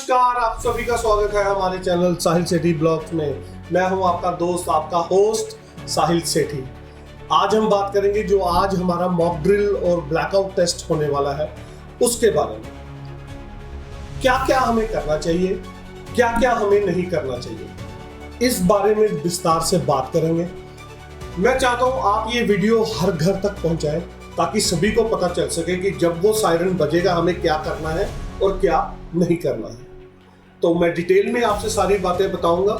नमस्कार, आप सभी का स्वागत है हमारे चैनल साहिल सेठी ब्लॉग्स में। मैं हूं आपका दोस्त, आपका होस्ट साहिल सेठी। आज हम बात करेंगे जो आज हमारा मॉक ड्रिल और ब्लैकआउट टेस्ट होने वाला है उसके बारे में। क्या क्या हमें करना चाहिए, क्या क्या हमें नहीं करना चाहिए, इस बारे में विस्तार से बात करेंगे। मैं चाहता हूं आप ये वीडियो हर घर तक पहुंचाएं ताकि सभी को पता चल सके कि जब वो सायरन बजेगा हमें क्या करना है और क्या नहीं करना है। तो मैं डिटेल में आपसे सारी बातें बताऊंगा।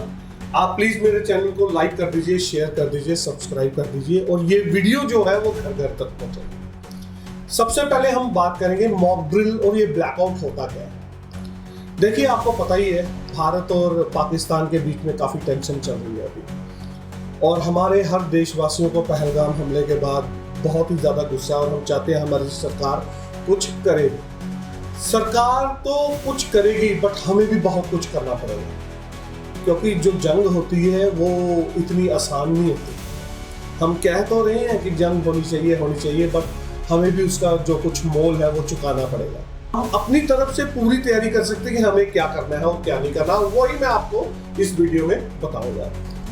आप प्लीज मेरे चैनल को लाइक कर दीजिए, शेयर कर दीजिए, सब्सक्राइब कर दीजिए और ये वीडियो जो है वो घर घर तक पहुंचे। सबसे पहले हम बात करेंगे मॉक ड्रिल और ये ब्लैकआउट होता क्या है। देखिए, आपको पता ही है भारत और पाकिस्तान के बीच में काफी टेंशन चल रही है अभी, और हमारे हर देशवासियों को पहलगाम हमले के बाद बहुत ही ज्यादा गुस्सा है और हम चाहते हैं हमारी सरकार कुछ करे। सरकार तो कुछ करेगी बट हमें भी बहुत कुछ करना पड़ेगा, क्योंकि जो जंग होती है वो इतनी आसान नहीं होती। हम कह तो रहे हैं कि जंग होनी चाहिए, बट हमें भी उसका जो कुछ मोल है वो चुकाना पड़ेगा। हम अपनी तरफ से पूरी तैयारी कर सकते हैं कि हमें क्या करना है और क्या नहीं करना, वही मैं आपको इस वीडियो में बताऊंगा।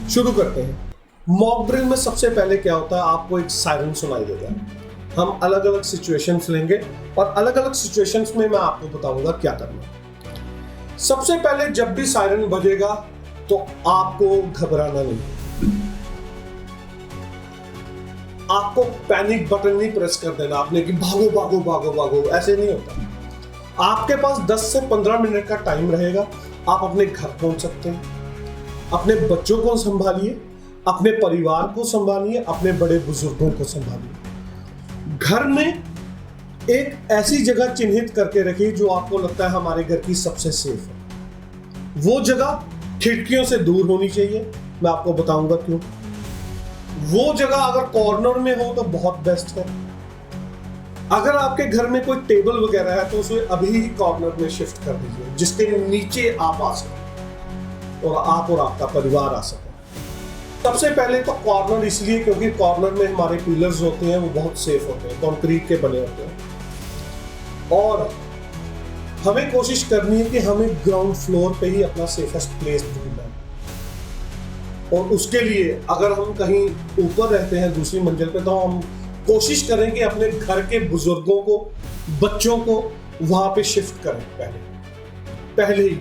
शुरू करते हैं। मॉक ड्रिल में सबसे पहले क्या होता है, आपको एक सायरन सुनाई देगा। हम अलग अलग सिचुएशंस लेंगे और अलग अलग सिचुएशंस में मैं आपको बताऊंगा क्या करना है। सबसे पहले जब भी सायरन बजेगा तो आपको घबराना नहीं, आपको पैनिक बटन नहीं प्रेस कर देना आपने कि भागो भागो भागो भागो, ऐसे नहीं होता। आपके पास 10 से 15 मिनट का टाइम रहेगा। आप अपने घर पहुंच सकते हैं, अपने बच्चों को संभालिए, अपने परिवार को संभालिए, अपने बड़े बुजुर्गों को संभालिए। घर में एक ऐसी जगह चिन्हित करके रखिए जो आपको लगता है हमारे घर की सबसे सेफ है। वो जगह खिड़कियों से दूर होनी चाहिए। मैं आपको बताऊंगा क्यों। वो जगह अगर कॉर्नर में हो तो बहुत बेस्ट है। अगर आपके घर में कोई टेबल वगैरह है तो उसे अभी ही कॉर्नर में शिफ्ट कर दीजिए, जिसके नीचे आप आ सकें और आप और आपका परिवार आ सके। सबसे पहले तो कॉर्नर इसलिए क्योंकि कॉर्नर में हमारे पिलर्स होते हैं, वो बहुत सेफ होते हैं, कंक्रीट के बने होते हैं। और हमें कोशिश करनी है कि हमें ग्राउंड फ्लोर पे ही अपना सेफेस्ट प्लेस ढूंढना है। और उसके लिए अगर हम कहीं ऊपर रहते हैं दूसरी मंजिल पे, तो हम कोशिश करें कि अपने घर के बुजुर्गों को, बच्चों को वहां पे शिफ्ट करें पहले ही,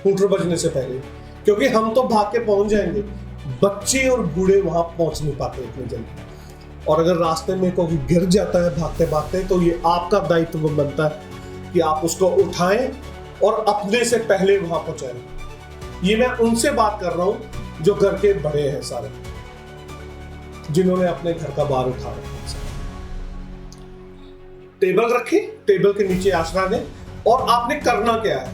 हूटर बजने से पहले, क्योंकि हम तो भाग के पहुंच जाएंगे, बच्चे और बूढ़े वहां पहुंच नहीं पाते इतनी जल्दी। और अगर रास्ते में कोई गिर जाता है भागते भागते, तो ये आपका दायित्व बनता है कि आप उसको उठाएं और अपने से पहले वहां पहुंचाएं। ये मैं उनसे बात कर रहा हूं जो घर के बड़े हैं सारे, जिन्होंने अपने घर का बार उठा रखा। टेबल रखें, टेबल के नीचे आसरा दें और आपने करना क्या है,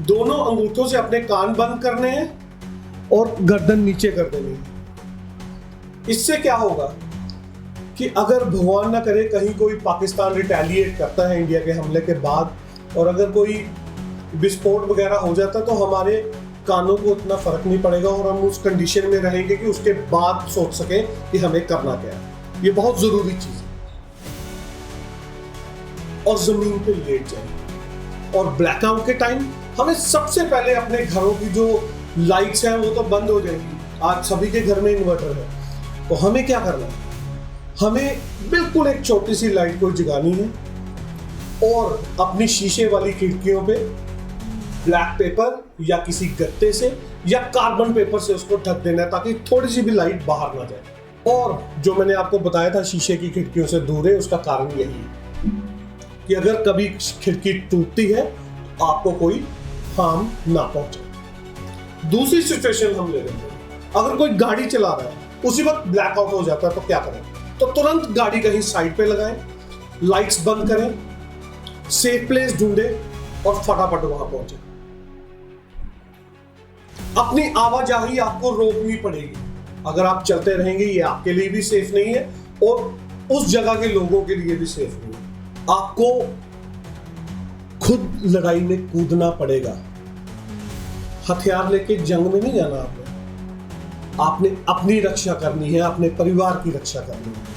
दोनों अंगूठों से अपने कान बंद करने हैं और गर्दन नीचे कर देनी है। इससे क्या होगा कि अगर भगवान ना करे कहीं कोई पाकिस्तान रिटेलिएट करता है इंडिया के हमले के बाद, और अगर कोई विस्फोट वगैरह हो जाता, तो हमारे कानों को उतना फर्क नहीं पड़ेगा और हम उस कंडीशन में रहेंगे कि उसके बाद सोच सकें कि हमें करना क्या है। ये बहुत जरूरी चीज है। और जमीन पे लेट जाए। और ब्लैकआउट के टाइम हमें सबसे पहले अपने घरों की जो लाइट्स हैं वो तो बंद हो जाएंगी। आज सभी के घर में इन्वर्टर है, तो हमें क्या करना है, हमें बिल्कुल एक छोटी सी लाइट को जगानी है और अपनी शीशे वाली खिड़कियों पे ब्लैक पेपर या किसी गत्ते से या कार्बन पेपर से उसको ढक देना है, ताकि थोड़ी सी भी लाइट बाहर ना जाए। और जो मैंने आपको बताया था शीशे की खिड़कियों से दूर है, उसका कारण यही है कि अगर कभी खिड़की टूटती है तो आपको कोई हार्म ना पहुंचे। दूसरी सिचुएशन हम ले लेंगे, अगर कोई गाड़ी चला रहा है, उसी वक्त ब्लैकआउट हो जाता है, तो क्या करें, तो तुरंत गाड़ी कहीं साइड पे लगाएं, लाइट्स बंद करें, सेफ प्लेस ढूंढें और फटाफट वहां पहुंचे। अपनी आवाजाही आपको रोकनी पड़ेगी। अगर आप चलते रहेंगे, ये आपके लिए भी सेफ नहीं है और उस जगह के लोगों के लिए भी सेफ नहीं है। आपको खुद लड़ाई में कूदना पड़ेगा। हथियार लेके जंग में नहीं जाना आपने अपनी रक्षा करनी है, अपने परिवार की रक्षा करनी है।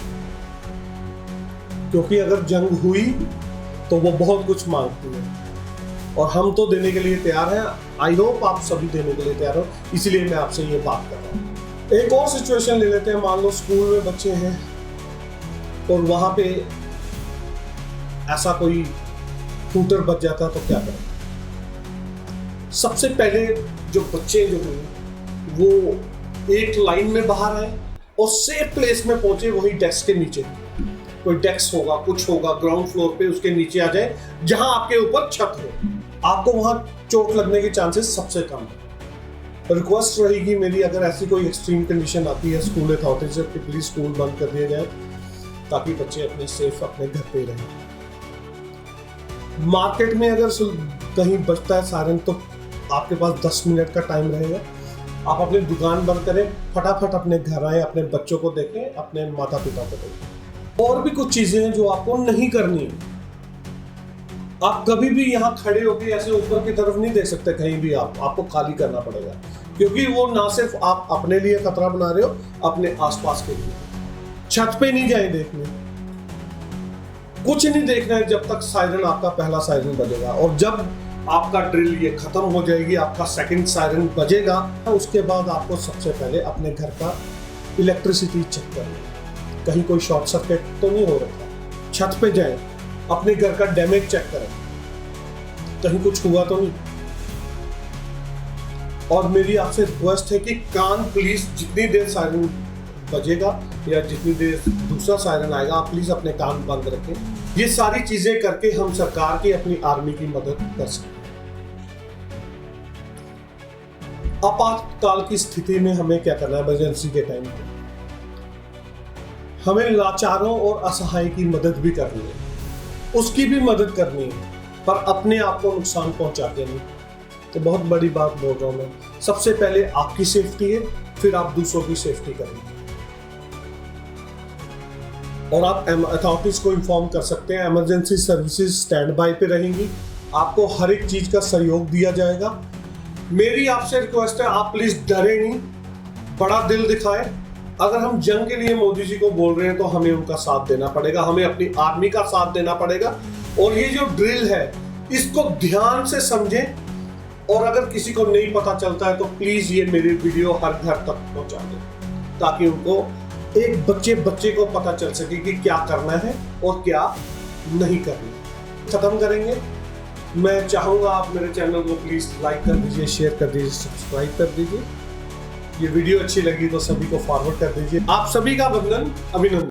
क्योंकि अगर जंग हुई तो वो बहुत कुछ मांगती है। और हम तो देने के लिए तैयार हैं। आई होप आप सभी देने के लिए तैयार हो, इसीलिए मैं आपसे ये बात कर रहा हूँ। एक और सिचुएशन ले लेते हैं। मान लो स्कूल में बच्चे हैं और वहां पे ऐसा कोई टूटर बच जाता तो क्या करें? सबसे पहले जो बच्चे जो हैं वो एक लाइन में बाहर आए और सेफ प्लेस में पहुंचे, वही डेस्क के नीचे। कोई डेस्क होगा, कुछ होगा ग्राउंड फ्लोर पे, उसके नीचे आ जाए जहां आपके ऊपर छत हो। आपको वहां चोट लगने के चांसेस सबसे कम है। रिक्वेस्ट रहेगी मेरी, अगर ऐसी कोई एक्सट्रीम कंडीशन आती है स्कूल अथॉरिटी से, प्लीज स्कूल बंद कर दिया जाए ताकि बच्चे अपने सेफ अपने घर पे रहें। मार्केट में अगर कहीं बजता है सायरन तो आपके पास 10 मिनट का टाइम रहेगा। आप अपनी दुकान बंद करें, फटाफट अपने घर आए, अपने बच्चों को देखें, अपने माता पिता को देखें। और भी कुछ चीजें हैं जो आपको नहीं करनी है। आप कभी भी यहाँ खड़े होकर ऐसे ऊपर की तरफ नहीं देख सकते कहीं भी। आपको खाली करना पड़ेगा, क्योंकि वो ना सिर्फ आप अपने लिए खतरा बना रहे हो, अपने आसपास के लिए। छत पे नहीं जाए देखने, कुछ नहीं देखना है जब तक सायरन, आपका पहला सायरन बजेगा। और जब आपका ड्रिल ये खत्म हो जाएगी, आपका सेकंड सायरन बजेगा, उसके बाद आपको सबसे पहले अपने घर का इलेक्ट्रिसिटी चेक करना, कहीं कोई शॉर्ट सर्किट तो नहीं हो रखा। छत पे जाएं, अपने घर का डैमेज चेक करें, कहीं कुछ हुआ तो नहीं। और मेरी आपसे रिक्वेस्ट है कि कान प्लीज, जितनी देर सायरन बजेगा या जितनी देर दूसरा सायरन आएगा, आप प्लीज अपने कान बंद रखें। ये सारी चीजें करके हम सरकार की, अपनी आर्मी की मदद कर सकते हैं। आपातकाल की स्थिति में हमें क्या करना है? इमरजेंसी के टाइम पे हमें लाचारों और असहाय की मदद भी करनी है, उसकी भी मदद करनी है, पर अपने आप को नुकसान पहुंचा के नहीं। तो बहुत बड़ी बात बोल रहा हूं मैं। सबसे पहले आपकी सेफ्टी है, फिर आप दूसरों की सेफ्टी करेंगे। और आप अथॉरिटीज को इन्फॉर्म कर सकते हैं। इमरजेंसी सर्विसेज स्टैंड बाय पे रहेंगी, आपको हर एक चीज का सहयोग दिया जाएगा। मेरी आपसे रिक्वेस्ट है, आप प्लीज डरे नहीं, बड़ा दिल दिखाएं। अगर हम जंग के लिए मोदी जी को बोल रहे हैं तो हमें उनका साथ देना पड़ेगा, हमें अपनी आर्मी का साथ देना पड़ेगा। और ये जो ड्रिल है इसको ध्यान से समझें, और अगर किसी को नहीं पता चलता है तो प्लीज ये मेरी वीडियो हर घर तक पहुंचा दें, ताकि उनको एक बच्चे को पता चल सके कि क्या करना है और क्या नहीं करना। खत्म करेंगे। मैं चाहूंगा आप मेरे चैनल को प्लीज लाइक कर दीजिए, शेयर कर दीजिए, सब्सक्राइब कर दीजिए। ये वीडियो अच्छी लगी तो सभी को फॉरवर्ड कर दीजिए। आप सभी का वंदन, अभिनंदन।